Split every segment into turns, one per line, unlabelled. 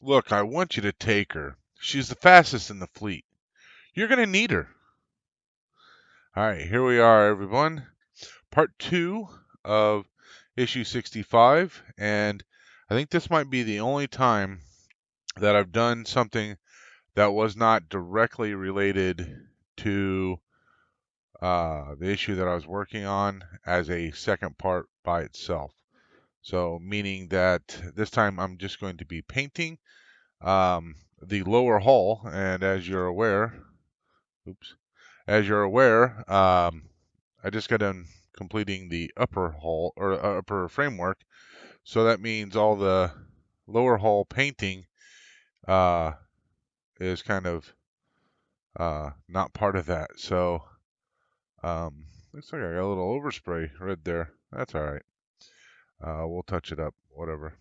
Look, I want you to take her. She's the fastest in the fleet. You're going to need her. All right, here we are, everyone. Part 2 of issue 65. And I think this might be the only time that I've done something that was not directly related to the issue that I was working on as a second part by itself. So, meaning that this time I'm just going to be painting the lower hull, and as you're aware, oops, as you're aware, I just got done completing the upper hull or upper framework, so that means all the lower hull painting uh, is kind of not part of that. So looks like I got a little overspray red there. That's all right. We'll touch it up, whatever.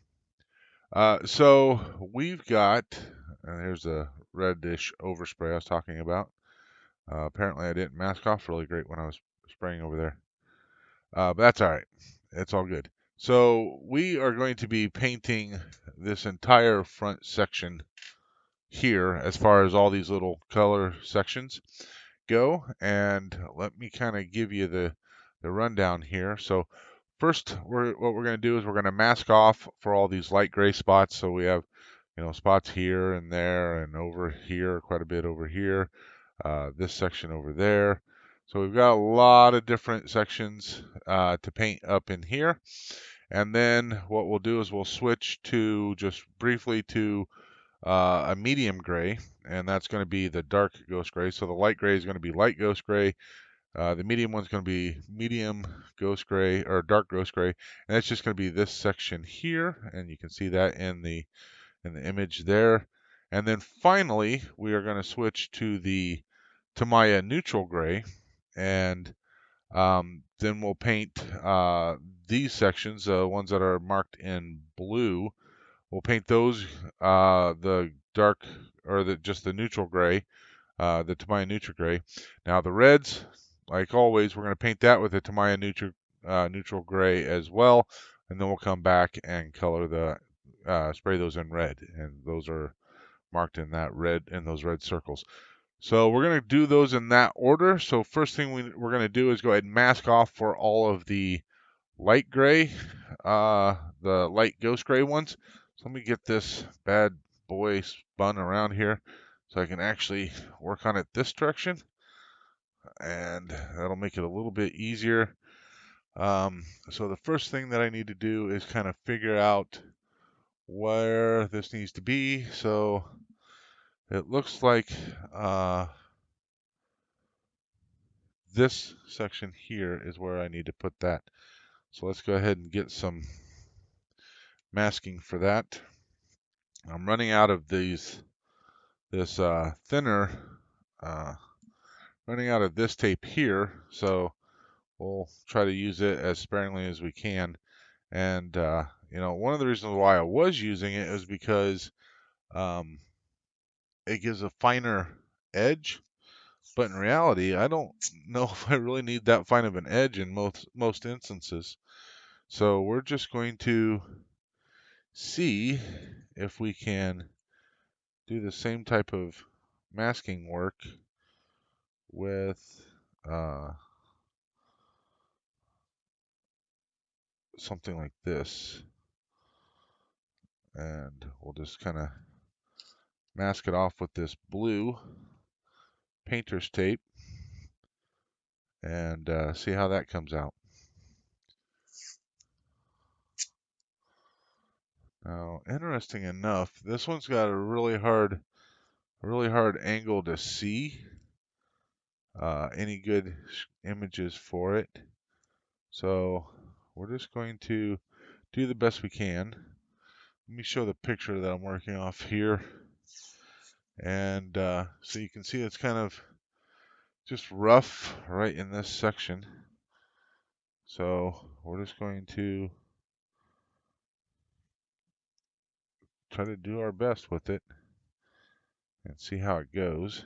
So we've got, and here's the reddish overspray I was talking about. Apparently I didn't mask off really great when I was spraying over there. But that's all right. It's all good. So we are going to be painting this entire front section here as far as all these little color sections go. And let me kind of give you the rundown here. So first, what we're going to do is we're going to mask off for all these light gray spots. So we have, spots here and there and over here, quite a bit over here, this section over there. So we've got a lot of different sections to paint up in here. And then what we'll do is we'll switch to just briefly to a medium gray, and that's going to be the dark ghost gray. So the light gray is going to be light ghost gray. The medium one's going to be medium ghost gray or dark ghost gray, and that's just going to be this section here, and you can see that in the image there. And then finally, we are going to switch to the Tamiya neutral gray, and then we'll paint these sections, the ones that are marked in blue. We'll paint those the dark or just the neutral gray, the Tamiya neutral gray. Now the reds, like always, we're going to paint that with the Tamiya neutral gray as well, and then we'll come back and color spray those in red, and those are marked in that red in those red circles. So we're going to do those in that order. So first thing we're going to do is go ahead and mask off for all of the light gray, the light ghost gray ones. So let me get this bad boy spun around here so I can actually work on it this direction, and that'll make it a little bit easier. So the first thing that I need to do is kind of figure out where this needs to be. So it looks like this section here is where I need to put that. So let's go ahead and get some masking for that. I'm running out of this thinner, uh, running out of this tape here, so we'll try to use it as sparingly as we can. And one of the reasons why I was using it is because um, it gives a finer edge. But in reality, I don't know if I really need that fine of an edge in most instances. So we're just going to see if we can do the same type of masking work with uh, something like this. And we'll just kind of mask it off with this blue painter's tape and see how that comes out. Now, interesting enough, this one's got a really hard angle to see any good images for it. So we're just going to do the best we can. Let me show the picture that I'm working off here. And so you can see it's kind of just rough right in this section. So we're just going to try to do our best with it and see how it goes.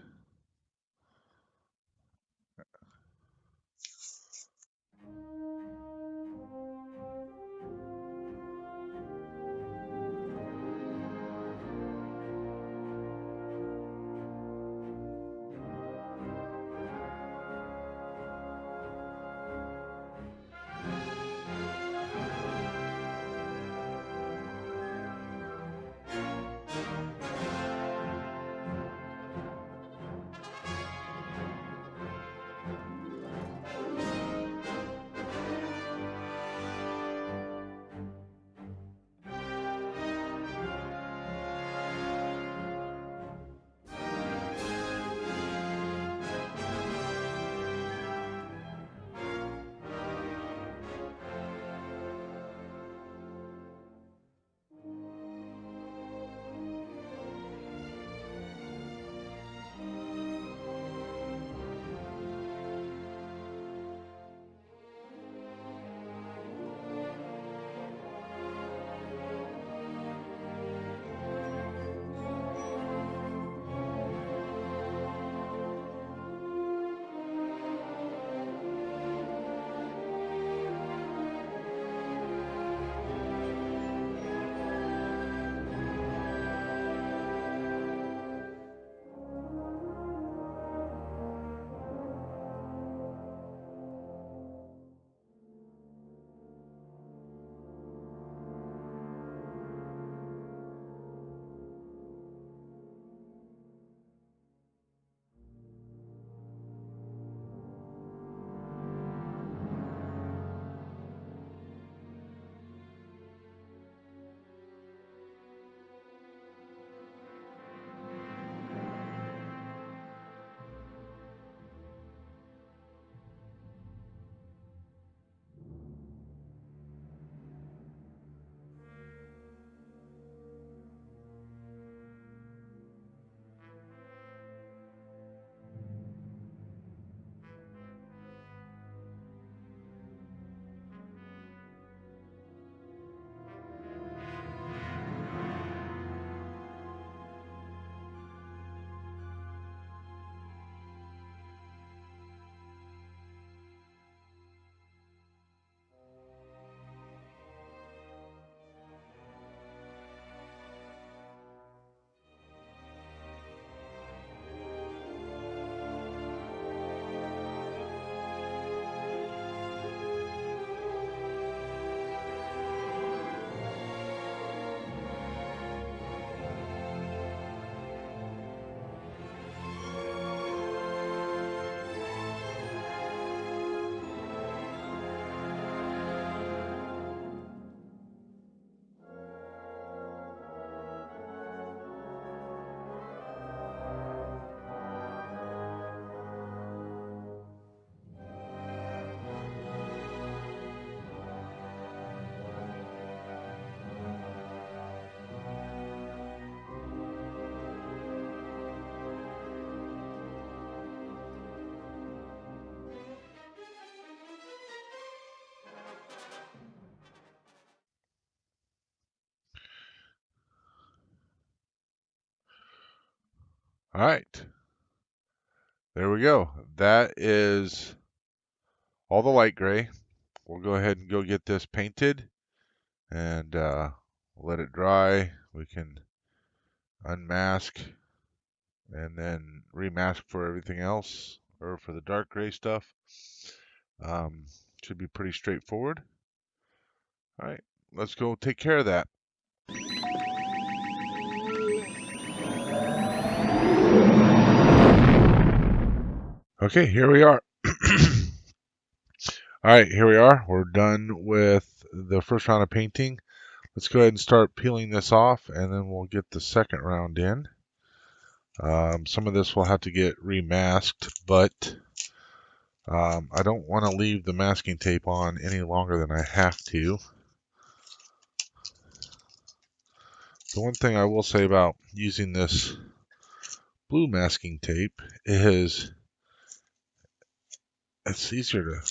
All right, there we go. That is all the light gray. We'll go ahead and go get this painted and let it dry. We can unmask and then remask for everything else, or for the dark gray stuff. Um, should be pretty straightforward. All right, let's go take care of that. Okay, here we are. All right, here we are. We're done with the first round of painting. Let's go ahead and start peeling this off, and then we'll get the second round in. Some of this will have to get remasked, but I don't want to leave the masking tape on any longer than I have to. The one thing I will say about using this blue masking tape is it's easier to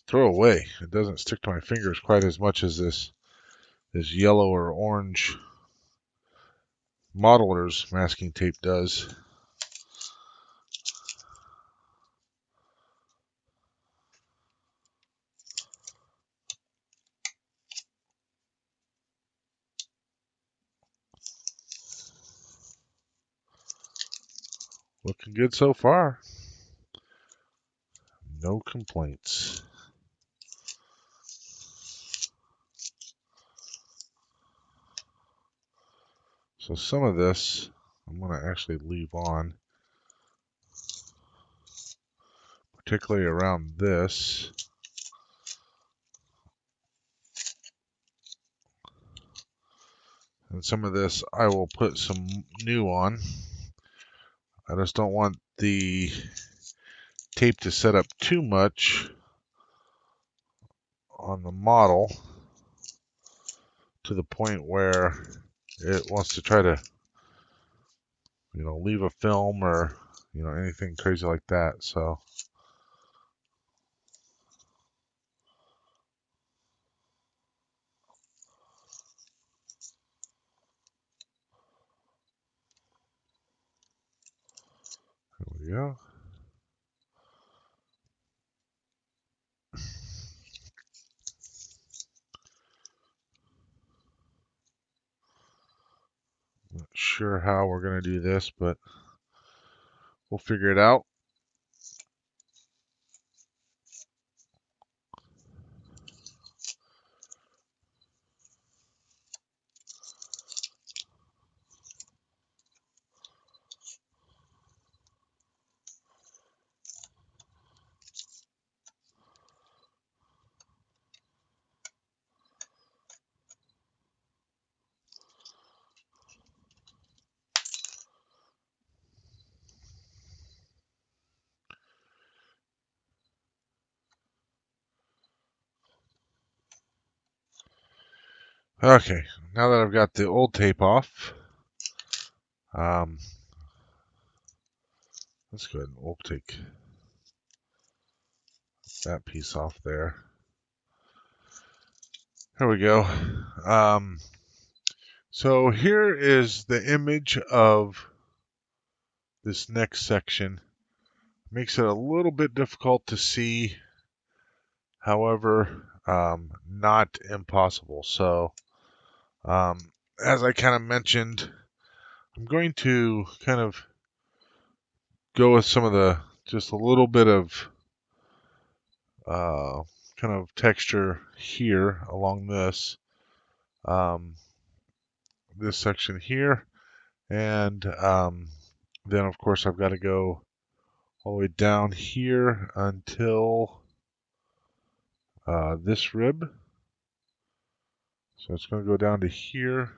throw away. It doesn't stick to my fingers quite as much as this yellow or orange modeler's masking tape does. Looking good so far. No complaints. So some of this I'm going to actually leave on, particularly around this. And some of this I will put some new on. I just don't want the tape to set up too much on the model to the point where it wants to try to, leave a film or, anything crazy like that. So there we go. Not sure how we're going to do this, but we'll figure it out. Okay, now that I've got the old tape off, let's go ahead and we'll take that piece off there. There we go. So here is the image of this next section. Makes it a little bit difficult to see, however, not impossible. So as I kind of mentioned, I'm going to kind of go with some of the, just a little bit of kind of texture here along this section here, and then of course I've got to go all the way down here until this rib. So it's going to go down to here,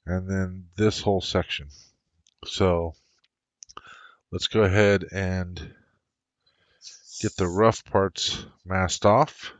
and then this whole section. So let's go ahead and get the rough parts masked off.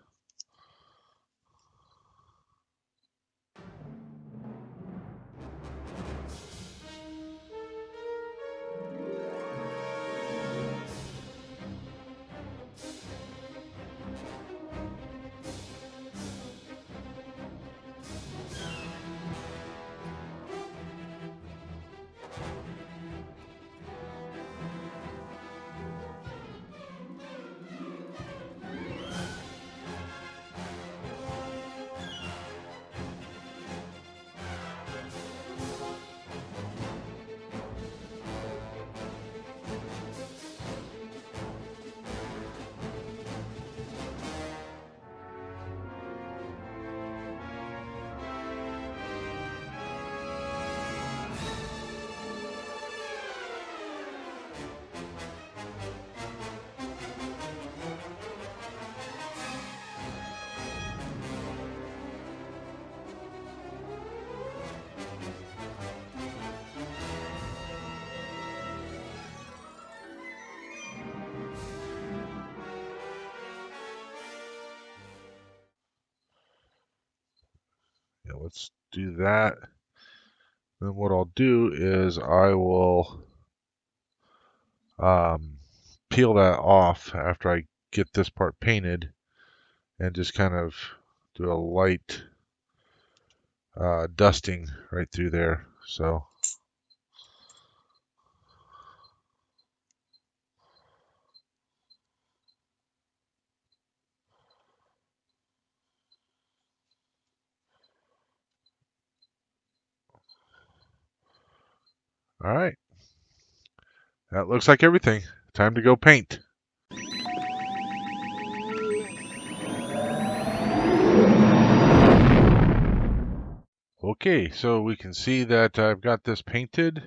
let's do that. Then what I'll do is I will peel that off after I get this part painted and just kind of do a light dusting right through there. So all right, that looks like everything. Time to go paint. Okay, so we can see that I've got this painted,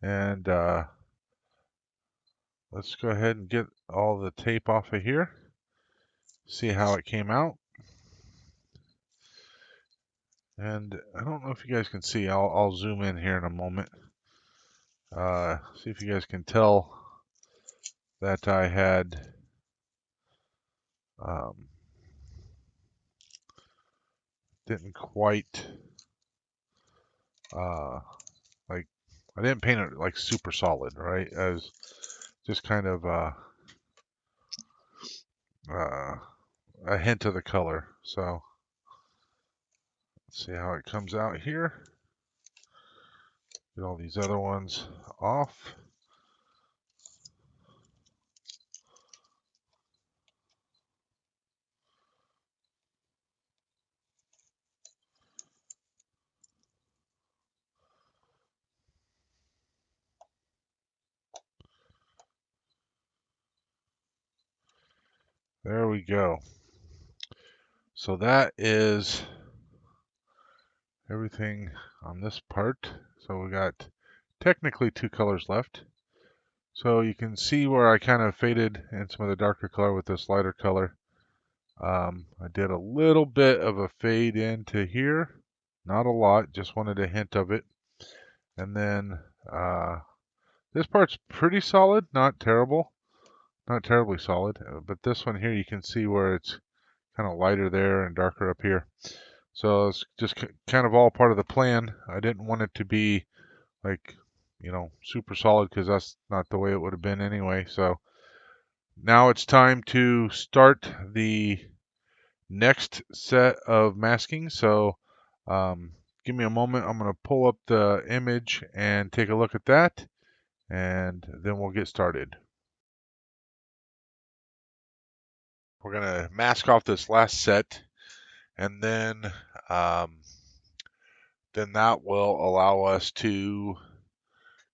and let's go ahead and get all the tape off of here. See how it came out. And I don't know if you guys can see. I'll zoom in here in a moment. See if you guys can tell that I had didn't quite like I didn't paint it like super solid, right? I was just kind of a hint of the color. So let's see how it comes out here. Get all these other ones off. There we go. So that is everything on this part. So we got technically two colors left. So you can see where I kind of faded in some of the darker color with this lighter color. I did a little bit of a fade into here, not a lot, just wanted a hint of it. And then this part's pretty solid, not terrible, not terribly solid. But this one here, you can see where it's kind of lighter there and darker up here. So it's just kind of all part of the plan. I didn't want it to be like, super solid because that's not the way it would have been anyway. So now it's time to start the next set of masking. So give me a moment. I'm going to pull up the image and take a look at that, and then we'll get started. We're going to mask off this last set, and then that will allow us to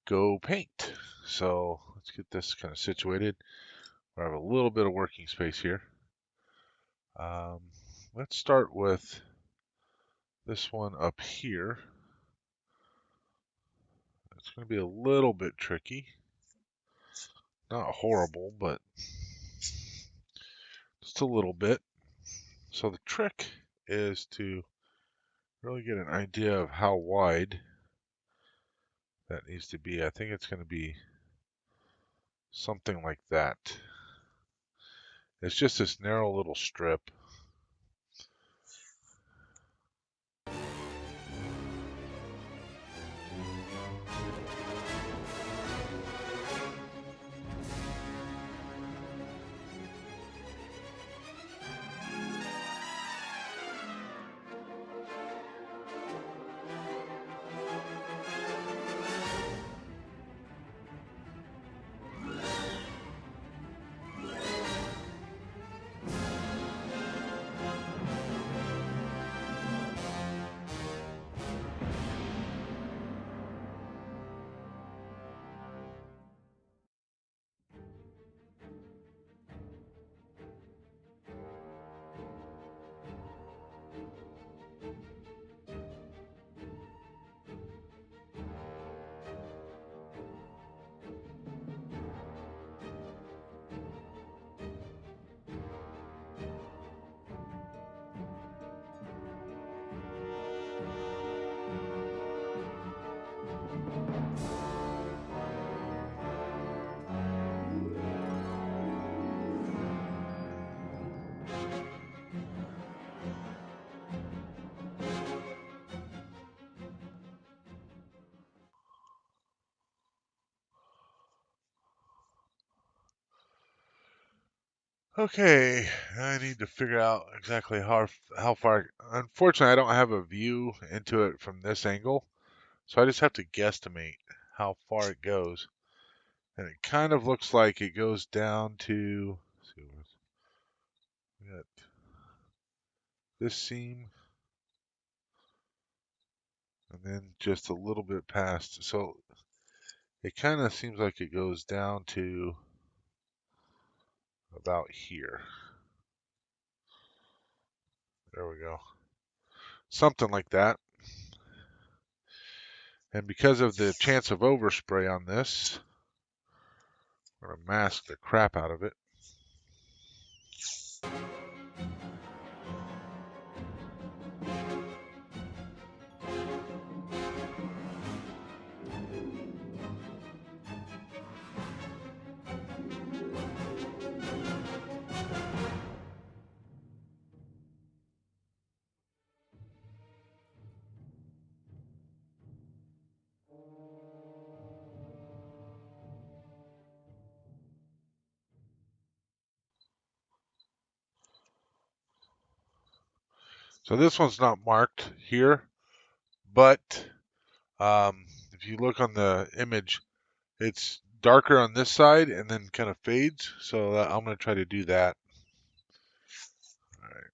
go paint. So let's get this kind of situated. I have a little bit of working space here. Let's start with this one up here. It's going to be a little bit tricky. Not horrible, but just a little bit. So the trick is to really get an idea of how wide that needs to be. I think it's going to be something like that. It's just this narrow little strip. Okay, I need to figure out exactly how far. Unfortunately, I don't have a view into it from this angle, so I just have to guesstimate how far it goes. And it kind of looks like it goes down to, let's see, we got this seam, and then just a little bit past. So it kind of seems like it goes down to about here. There we go. Something like that. And because of the chance of overspray on this, I'm going to mask the crap out of it. So this one's not marked here, but if you look on the image, it's darker on this side and then kind of fades. So I'm going to try to do that. All right.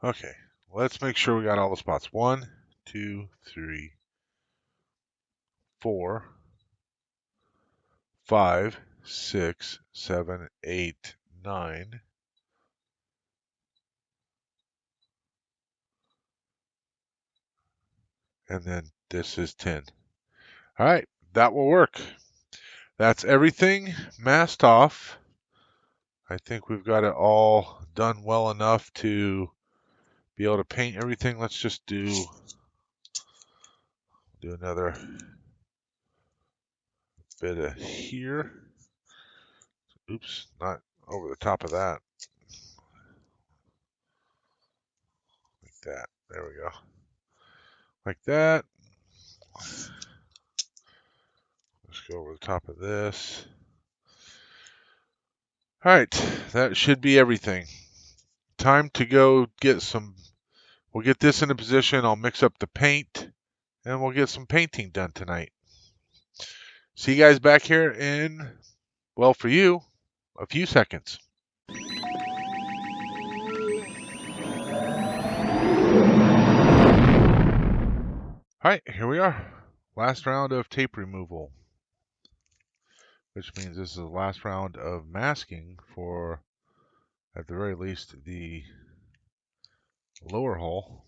Okay, let's make sure we got all the spots. 1, 2, 3, 4, 5, 6, 7, 8, 9. And then this is 10. All right, that will work. That's everything masked off. I think we've got it all done well enough to be able to paint everything. Let's just do another bit of here. Oops, not over the top of that. Like that. There we go. Like that. Let's go over the top of this. All right, that should be everything. Time to go get some. We'll get this in a position. I'll mix up the paint, and we'll get some painting done tonight. See you guys back here in, well, for you, a few seconds. All right, here we are. Last round of tape removal, which means this is the last round of masking for, at the very least, the lower hull.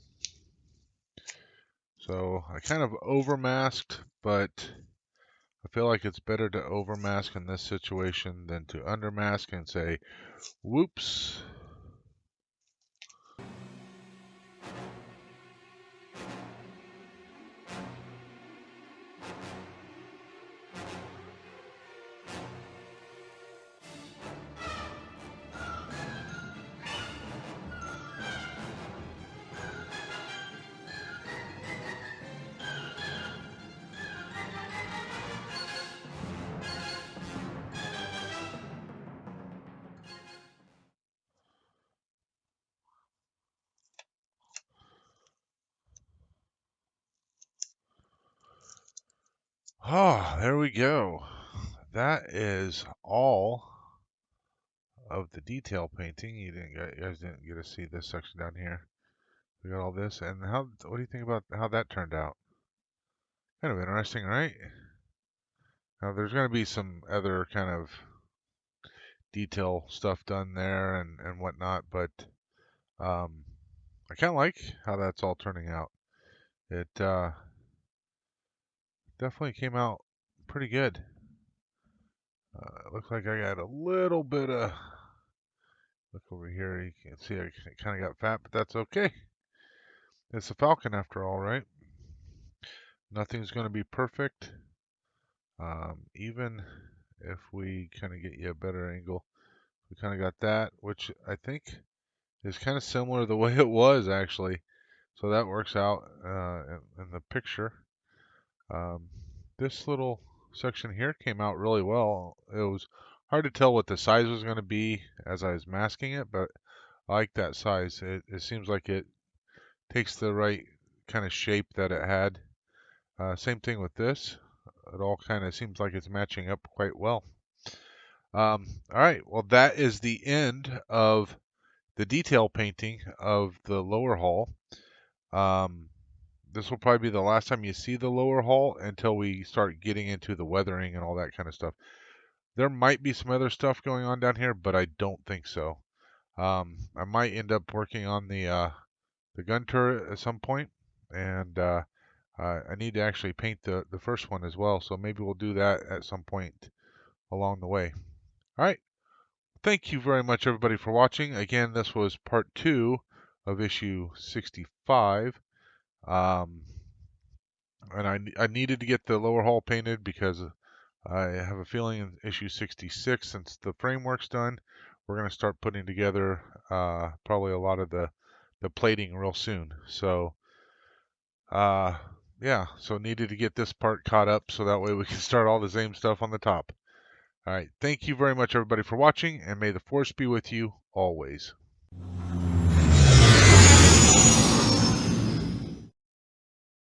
So I kind of over masked, but I feel like it's better to overmask in this situation than to undermask and say, whoops. Oh, there we go. That is all of the detail painting. You guys didn't get to see this section down here. We got all this, and what do you think about how that turned out? Kind of interesting, right? Now there's going to be some other kind of detail stuff done there and whatnot, but um, I kind of like how that's all turning out. It definitely came out pretty good. Looks like I got a little bit of, look over here, you can see I kind of got fat, but that's okay. It's a Falcon after all, right? Nothing's going to be perfect. Even if we kind of get you a better angle, we kind of got that, which I think is kind of similar to the way it was actually. So that works out in the picture. Um, this little section here came out really well. It was hard to tell what the size was going to be as I was masking it, but I like that size. It seems like it takes the right kind of shape that it had. Same thing with this. It all kind of seems like it's matching up quite well. All right, well, that is the end of the detail painting of the lower hull. This will probably be the last time you see the lower hull until we start getting into the weathering and all that kind of stuff. There might be some other stuff going on down here, but I don't think so. I might end up working on the gun turret at some point, and I need to actually paint the first one as well, so maybe we'll do that at some point along the way. All right. Thank you very much, everybody, for watching. Again, this was part 2 of issue 65. Um, and I needed to get the lower hull painted because I have a feeling in issue 66, since the framework's done, we're going to start putting together probably a lot of the plating real soon. So, yeah, so needed to get this part caught up so that way we can start all the same stuff on the top. All right, thank you very much, everybody, for watching, and may the force be with you always.